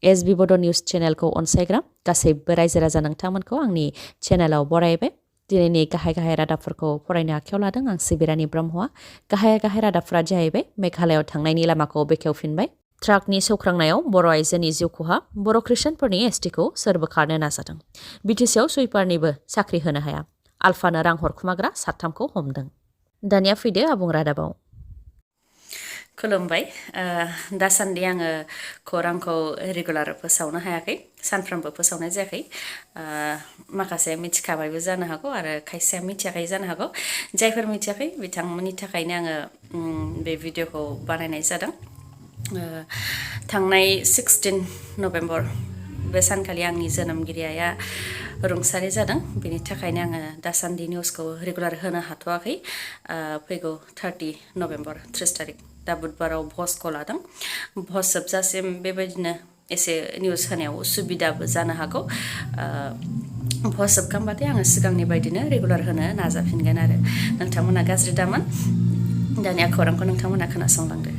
SB बड' news चेनेलखौ अनसायग्रा गासैबो रायजो राजा नोंथांमोनखौ आंनि चेनेलाव बरायबाय। दिनैनि गाहाय रादाबफोरखौ फरायनो आखायाव लादों आं सिबिरानि ब्रह्मआ। गाहाय रादाबफोरा जाहैबाय मेघालयाव थांनायनि लामाखौ बेखेवफिनबाय। ट्राकनि सौख्रांनायाव बर' आइजोनि जिउ खहा, बर' ख्रिस्टानफोरनि एसटिखौ सोर बोखारनो नाजादों। बिटिसिआव सुइपारनिबो साख्रि होनो हाया। आलफानो रां हरखुमाग्रा साथामखौ हमदों। दानिया फैदो आबुं रादाबाव। खुलुमबाय। दासान्दि आङो खौरांखौ रेगुलार फोसावनो हायाखै, सानफ्रोमबो फोसावनाय जायाखै। माखासे मिथिखाबायबो जानो हागौ आरो खायसेया मिथियाखै जानो हागौ। जायफोर मिथियाखै बिथांमोननि थाखायनो आङो बे भिडिअखौ बानायनाय जादों। थांनाय 16 नभेम्बर बे सानखालि आंनि जोनोमगिरि आइया रुंसारि जादों। बेनि थाखायनो आङो दासान्दि निउसखौ रेगुलार होनो हाथ'वाखै। फैगौ 30 नभेम्बर 30 थारिख दा बुधबाराव भजखौ लादों। भज जोबजासिम बेबायदिनो एसे निउस होनायाव उसुबिदाबो जानो हागौ। भज जोबखांबाथाय आङो सिगांनि बायदिनो रेगुलार होनो नाजाफिनगोन आरो नोंथांमोना गाज्रि दामोन। दानिया खौरांखौ नोंथांमोना खोनासंलांदो।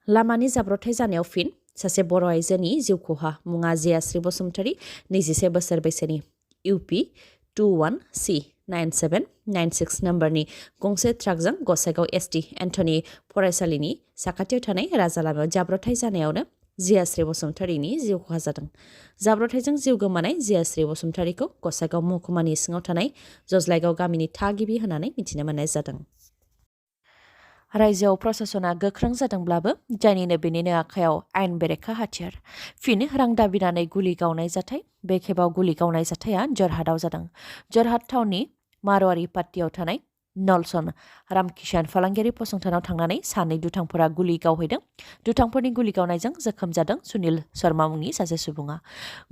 लामानि जाब्रथाय जानायाव फिन सासे बर' आइजोनि जिउ खहा। मुङा जियाश्री बसुमतारी, 21 बोसोर बैसोनि, इउपि 21C9796 नम्बरनि गंसे ट्राकजों गसाइगाव एसटि एन्टनी फरायसालिनि साखाथियाव थानाय राजा लामायाव जाब्रथाय जानायावनो जियाश्री बसुमतारीनि जिउ खहा जादों। जाब्रथायजों जिउ गोमानाय जियाश्री बसुमतारीखौ गसाइगाव महकुमानि सिङाव थानाय जज्लायगाव गामिनि थागिबि होननानै मिथिनो मोननाय जादों। रायजोआव प्रशासना गोख्रों जादोंब्लाबो जायनिनो बेनिनो आखायाव आयेन बेरेखा हाथियार। फिन रां दाबिनानै गुलि गावनाय जाथाय। बे खेबाव गुलि गावनाय जाथाया जरहाटआव जादों। जरहाट टाउननि मारवारि पाट्टियाव थानाय नलसन रामकिसान फालांगियारि फसंथानाव थांनानै सानै दुथांफोरा गुलि गावहैदों। दुथांफोरनि गुलि गावनायजों जोखोम जादों सुनिल शर्मा मुंनि सासे सुबुङा।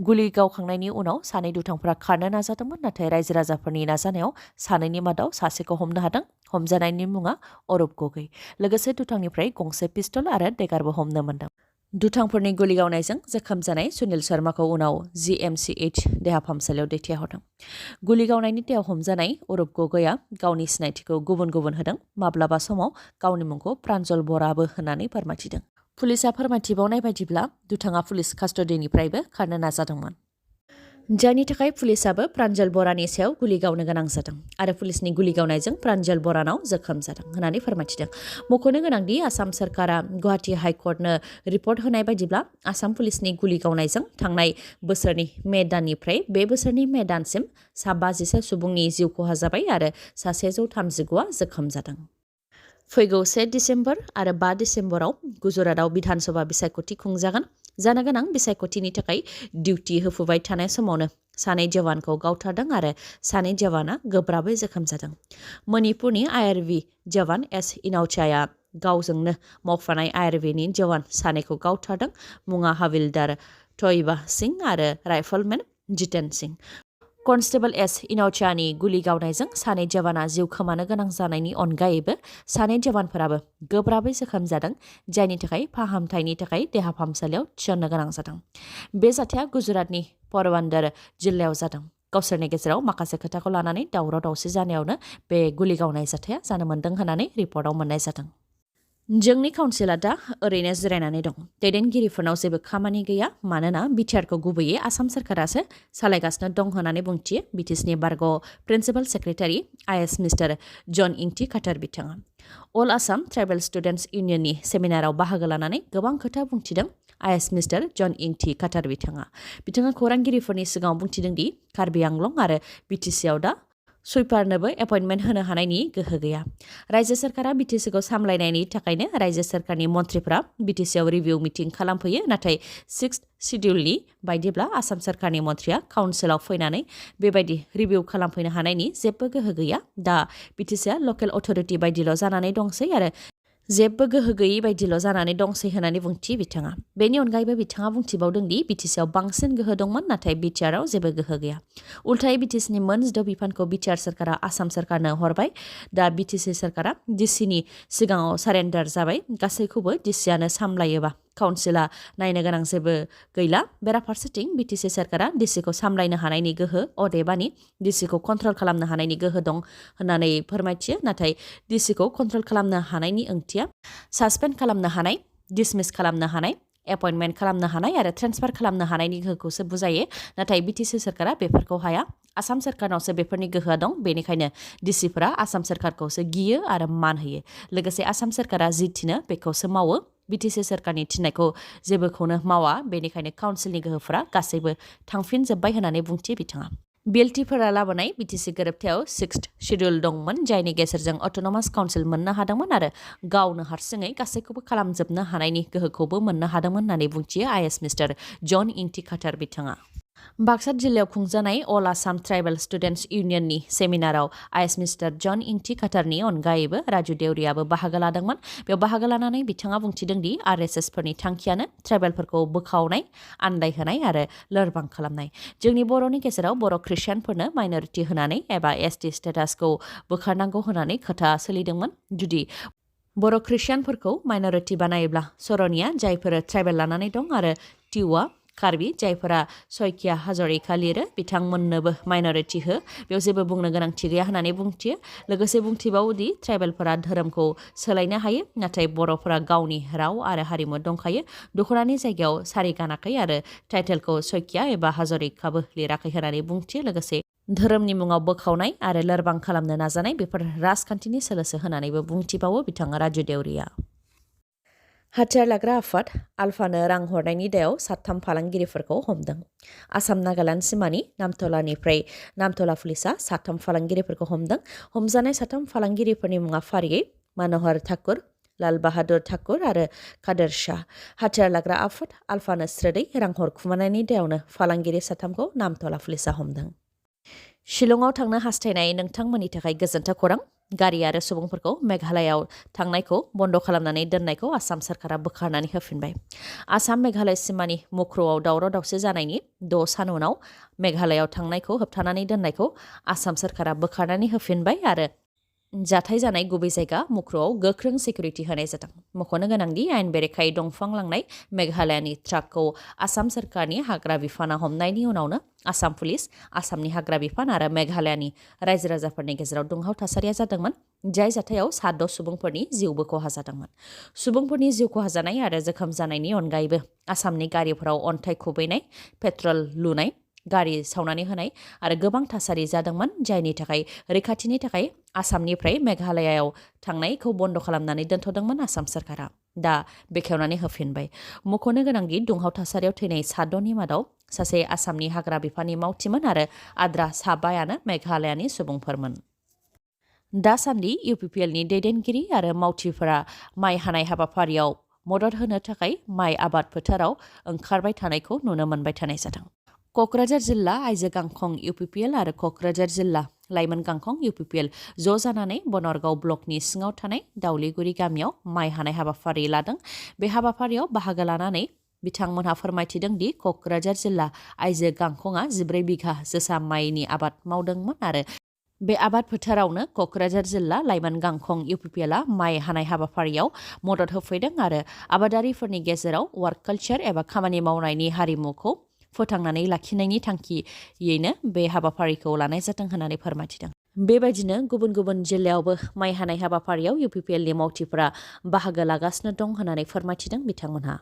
गुलि गावखांनायनि उनाव सानै दुथांफोरा खारनो नाजादोंमोन, नाथाय रायजो राजाफोरनि नाजानायाव सानैनि मादाव सासेखौ हमनो हादों। हमजानायनि मुङा अरुप गगै। लोगोसे दुथांनिफ्राय गंसे पिस्तल आरो देगारबो हमनो मोन्दों। दुथांफोरनि गुलि गावनायजों जोखोम जानाय सुनिल शर्माखौ उनाव GMCH देहा फाहामसालियाव दैथायहरदों। गुलि गावनायनि दायाव हमजानाय अरुप गगैआ गावनि सिनायथिखौ गुबुन होदों। माब्लाबा समाव गावनि मुंखौ प्रान्जल बराबो होननानै फोरमायथिदों। पुलिसआ फोरमायथिबावनाय बायदिब्ला दुथाङा पुलिस कास्टडिनिफ्रायबो खारनो नाजादोंमोन। जायनि थाखाय पुलिसआबो प्रान्जल बरानि सायाव गुलि गावनो गोनां जादों आरो पुलिसनि गुलि गावनायजों प्रान्जल बरानाव जोखोम जादों होननानै फोरमायथिदों। मख'नो गोनांदि आसाम सोरखारा गुवाहाटी हाइकर्टनो रिपर्ट होनाय बायदिब्ला आसाम पुलिसनि गुलि गावनायजों थांनाय बोसोरनि मे दाननिफ्राय बे बोसोरनि मे दानसिम 26 सुबुंनि जिउ खहा जाबाय आरो 139आ जोखोम जादों। फैगौ 1 डिसेम्बर आरो 5 डिसेम्बराव गुजरातआव बिधानसभा बिसायख'थि खुंजागोन। जानो गोनां बिसायख'थिनि थाखाय डिउटि होफुबाय थानाय समावनो सानै जवानखौ गावथारदों आरो सानै जवाना गोब्राबै जोखोम जादों। मणिपुरनि आईआरबि जवान एस इनावचाया गावजोंनो मावफानाय आईआरबिनि जवान सानैखौ गावथारदों। मुङा हाविलदार तयबा सिंह आरो riflemen Jiten Singh. Constable S इनावचानि गुलि गावनायजों सानै जवाना जिउ खोमानो गोनां जानायनि अनगायैबो सानै जवानफोराबो गोब्राबै जोखोम जादों, जायनि थाखाय फाहामथायनि थाखाय देहा फाहामसालियाव थिसननो गोनां जादों। बे जाथाया गुजरातनि परबन्दर जिल्लायाव जादों। गावसोरनि गेजेराव माखासे खोथाखौ लानानै दावराव दावसि जानायावनो बे गुलि गावनाय जाथाया जानो मोन्दों होननानै रिपर्टआव मोननाय जादों। जोंनि काउन्सिलआ दा ओरैनो जिरायनानै दं। दैदेनगिरिफोरनाव जेबो खामानि गैया, मानोना बिटिआरखौ गुबैयै आसाम सोरखारासो सालायगासिनो दं होननानै बुंथियो बिटिसिनि बारग' प्रिन्सिपाल सेक्रेटारि आइएस मिस्टार जन इंटी खाटार बिथाङा। अल आसाम ट्राइबेल स्टुडेन्टस इउनियननि सेमिनाराव बाहागो लानानै गोबां खोथा बुंथिदों आइएस मिस्टार जन इंटी खाटार बिथाङा। बिथाङा खौरांगिरिफोरनि सिगाङाव बुंथिदों दि कार्बि आंलं आरो बिटिसिआव दा सुइपारनोबो एपइन्टमेन्ट होनो हानायनि गोहो गैया। रायजो सोरखारा बिटिसिखौ सामलायनायनि थाखायनो रायजो सोरखारनि मन्थ्रिफोरा बिटिसिआव रिभिउ मिटिं खालामफैयो, नाथाय 6th शिड्युलनि बायदिब्ला आसाम सोरखारनि मन्थ्रिया काउन्सिलाव फैनानै बेबायदि रिभिउ खालामफैनो हानायनि जेबो गोहो गैया। दा बिटिसिआ लकेल अथरिटि बायदिल' जानानै दंसै आरो जेबो गोहो गैयै बायदिल' जानानै दंसै होननानै बुंथि बिथाङा। बेनि अनगायैबो बिथाङा बुंथिबावदों दि बिटिसिआव बांसिन गोहो दंमोन, नाथाय बिटिआरआव जेबो गोहो गैया। उल्थायै बिटिसिनि मोन 6 बिफानखौ बिटिआर सोरखारा आसाम सोरखारनो हरबाय। दा बिटिसि सोरखारा डिसिनि सिगाङाव सारेन्डार जाबाय। गासैखौबो डिसिआनो सामलायोबा काउन्सिला नायनो गोनां जेबो गैला। बेराफारसेथिं बिटिसि सोरखारा डिसिखौ सामलायनो हानायनि गोहो, अदेबानि डिसिखौ कन्ट्रल खालामनो हानायनि गोहो दं होननानै फोरमायथियो। नाथाय डिसिखौ कन्ट्रल खालामनो हानायनि ओंथिया सासपेन्ड खालामनो हानाय, डिसमिस खालामनो हानाय, एपइन्टमेन्ट खालामनो हानाय आरो ट्रेन्सफार खालामनो हानायनि गोहोखौसो बुजायो नाथाय बिटिसि सोरखारा बेफोरखौ हाया आसाम सोरखारनावसो बेफोरनि गोहोआ दं बेनिखायनो डिसिफोरा आसाम सोरखारखौसो गियो आरो मान होयो लोगोसे आसाम सोरखारा जि थिनो बेखौसो मावो बिटिसि सोरखारनि थिननायखौ जेबोखौनो मावा बेनिखायनो काउन्सिलनि गोहोफोरा गासैबो थांफिनजोब्बाय होननानै बुंथि बिथाङा बिएलटिफोरा लाबोनाय बिटिसि गोरोबथायाव 6th शेड्युल दंमोन जायनि गेजेरजों अट'नमास काउन्सिल मोननो हादोंमोन आरो गावनो हारसिङै गासैखौबो खालामजोबनो हानायनि गोहोखौबो मोननो हादोंमोन होननानै बुंथियो आइएस मिस्टार जन इंथि खाटार बिथाङा बाक्सा जिल्लायाव खुंजानाय अल आसाम ट्राइबेल स्टुडेन्ट्स इउनियननि सेमिनाराव आइएस मिस्टार जन इंथि खाटारनि अनगायैबो राजु देउरियाबो बाहागो लादोंमोन बेयाव बाहागो लानानै बिथाङा बुंथिदोंदि आरएसएसफोरनि थांखियानो ट्राइबेलफोरखौ बोखावनाय आन्दायहोनाय आरो लोरबां खालामनाय जोंनि बर'नि गेजेराव बर' ख्रिस्टियानफोरनो माइनरिटि होनानै एबा एसटि स्टेटासखौ बोखारनांगौ होननानै खोथा सोलिदोंमोन जुदि बर' ख्रिस्टियानफोरखौ माइनरिटि बानायोब्ला सरनिया जायफोर ट्राइबेल लानानै दं आरो टिवा कार्बि जायफोरा सयकिया हाजरिका लिरो बिथांमोननोबो माइनरिटि हो बेयाव जेबो बुंनो गोनांथि गैया होननानै बुंथियो लोगोसे बुंथिबावोदि ट्राइबेलफोरा धोरोमखौ सोलायनो हायो नाथाय बर'फोरा गावनि राव आरो हारिमु दंखायो दख'नानि जायगायाव सारि गानाखै आरो टाइटेलखौ सयकिया एबा हाजरिकाबो लिराखै होननानै बुंथियो लोगोसे धोरोमनि मुङाव बोखावनाय आरो लोरबां खालामनो नाजानाय बेफोर राजखान्थिनि सोलोसो होननानैबो बुंथिबावो बिथाङा राजु देउरिया हाथियार लाग्रा आफाद आल्फानो रां हरनायनि दायाव 3 फालांगिरिफोरखौ हमदों आसाम नागालेण्ड सिमानि नामथलानिफ्राय नामथला पुलिसा 3 फालांगिरिफोरखौ हमदों हमजानाय 3 फालांगिरिफोरनि मुङा फारियै मनोहर ठाकुर लाल बाहादुर ठाकुर आरो कादर शाह हाथियार लाग्रा आफाद आल्फानो स्रोदै रां हरखुमानायनि दायावनो फालांगिरि 3खौ नामथला पुलिसा हमदों शिलंआव थांनो हास्थायनाय नोंथांमोननि थाखाय गोजोनथाव खौरां गारि आरो सुबुंफोरखौ मेघालयआव थांनायखौ बन्द खालामनानै दोननायखौ आसाम सोरखारा बोखारनानै होफिनबाय आसाम मेघालय सिमानि मुख्रआव दावराव दावसि जानायनि 6 सान उनाव मेघालयआव थांनायखौ होबथानानै दोननायखौ आसाम सोरखारा बोखारनानै होफिनबाय आरो जाथाय जानाय गुबै जायगा मुख्रआव गोख्रों सिकिउरिटि होनाय जादों मख'नो गोनांदि आयेन बेरेखायै दंफां लांनाय मेघालयनि ट्राकखौ आसाम सोरखारनि हाग्रा बिफाना हमनायनि उनावनो आसाम पुलिस आसामनि हाग्रा बिफान आरो मेघालयनि रायजो राजाफोरनि गेजेराव दुंहाव थासारिया जादोंमोन जाय जाथायाव 6 सुबुंफोरनि जिउबो खहा जादोंमोन सुबुंफोरनि जिउ खहा जानाय आरो जोखोम जानायनि अनगायैबो आसामनि गारिफोराव अन्थाइ खुबैनाय पेट्रल लुनाय गारि सावनानै होनाय आरो गोबां थासारि जादोंमोन जायनि थाखाय रैखाथिनि थाखाय आसामनिफ्राय मेघालयआव थांनायखौ बन्द खालामनानै दोनथ'दोंमोन आसाम सोरखारा दा बेखेवनानै होफिनबाय मख'नो गोनांदि दुंहाव थासारियाव थैनाय 6नि मादाव सासे आसामनि हाग्रा बिफाननि मावथिमोन आरो आद्रा 5 मेघालयनि सुबुंफोरमोन दासान्दि इउपिपिएलनि दैदेनगिरि आरो मावथिफोरा माइ हानाय हाबाफारियाव मदद होनो थाखाय माइ आबाद फोथाराव ओंखारबाय थानायखौ नुनो मोनबाय थानाय जादों क'क्राझार जिल्ला आइजो गांखं इउपिपिएल आरो क'क्राझार जिल्ला लाइमोन गांखं इउपिपिएल ज' जानानै बनरगाव ब्लकनि सिङाव थानाय दावलिगुरि गामियाव माइ हानाय हाबाफारि लादों बे हाबाफारियाव बाहागो लानानै बिथांमोनहा फोरमायथिदों दि क'क्राझार जिल्ला आइजो गांखंआ 14 बिघा जोसा माइनि आबाद मावदोंमोन आरो बे आबाद फोथारावनो क'क्राझार जिल्ला लाइमोन गांखं इउपिपिएलआ माइ हानाय हाबाफारियाव मदद होफैदों आरो आबादारिफोरनि गेजेराव वार्क कालचार एबा खामानि मावनायनि हारिमुखौ फोथांनानै लाखिनायनि थांखियैनो बे हाबाफारिखौ लानाय जादों होननानै फोरमायथिदों बेबायदिनो गुबुन गुबुन जिल्लायावबो माइ हानाय हाबाफारियाव इउपिपिएलनि मावथिफोरा बाहागो लागासिनो दं होननानै फोरमायथिदों बिथांमोनहा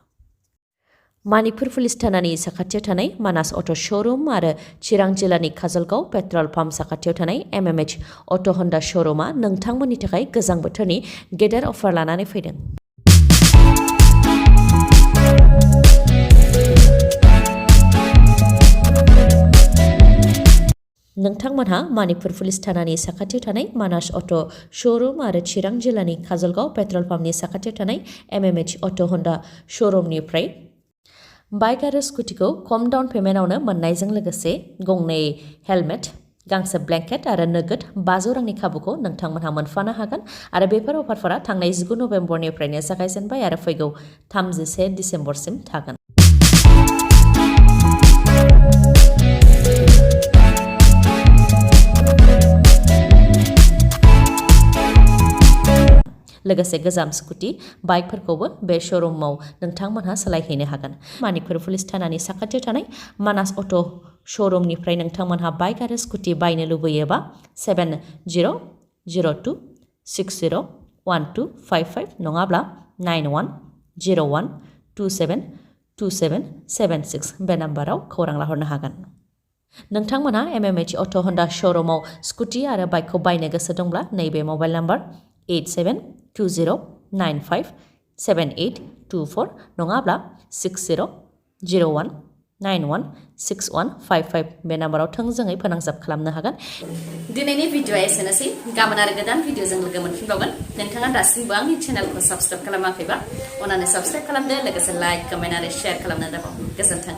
मानिकपुर पुलिस थानानि साखाथियाव थानाय मानास अट' श'रुम आरो चिरां जिल्लानि काजलगाव पेट्रल पाम्प साखाथियाव थानाय एमएमएच अट' हन्डा श'रुमा नोंथांमोननि थाखाय गोजां बोथोरनि गेदेर अफार लानानै फैदों नोंथांमोनहा मानिकपुर पुलिस थानानि साखाथियाव थानाय मानास अट' श'रुम आरो चिरां जिल्लानि काजलगाव पेट्रल पाम्पनि साखाथियाव थानाय एमएमएच अट' हन्डा श'रुमनिफ्राय बाइक आरो स्कुटिखौ खम डाउन पेमेन्टआवनो मोननायजों लोगोसे गंनै हेलमेट गांसे ब्लेंकेट आरो नोगोद 500 रांनि खाबुखौ नोंथांमोनहा मोनफानो हागोन आरो बेफोर अफारफोरा थांनाय 19 नभेम्बरनिफ्रायनो जागायजेनबाय आरो फैगौ 31 डिसेम्बरसिम थागोन लोगोसे गोजाम स्कुटि बाइकफोरखौबो बे श'रुमाव नोंथांमोनहा सोलायहैनो हागोन मानिकपुर पुलिस थानानि साखाथियाव थानाय मानास अट' श'रुमनिफ्राय नोंथांमोनहा बाइक आरो स्कुटि बायनो लुबैयोबा 7002601255 नङाब्ला 91012727 2776 बे नाम्बाराव खौरां लाहरनो हागोन। नोंथांमोना MMH अट' हन्डा श'रुमाव स्कुटि आरो बाइकखौ बायनो गोसो दंब्ला नैबे मबाइल नाम्बार 8720957824 नङाब्ला 6001916155 बे नाम्बाराव थोंजोङै फोनांजाब खालामनो हागोन। दिनैनि भिडिअ'आ एसेनोसै गाबोन आरो गोदान भिडिअ'जों लोगो मोनफिनबावगोन। नोंथाङा दासिमबो आंनि चेनेलखौ साबस्क्राइब खालामाखैबा अन्नानै साबस्क्राइब खालामदो लोगोसे लाइक कमेन्ट आरो शेयार खालामनो दाबाव। गोजोन्थों।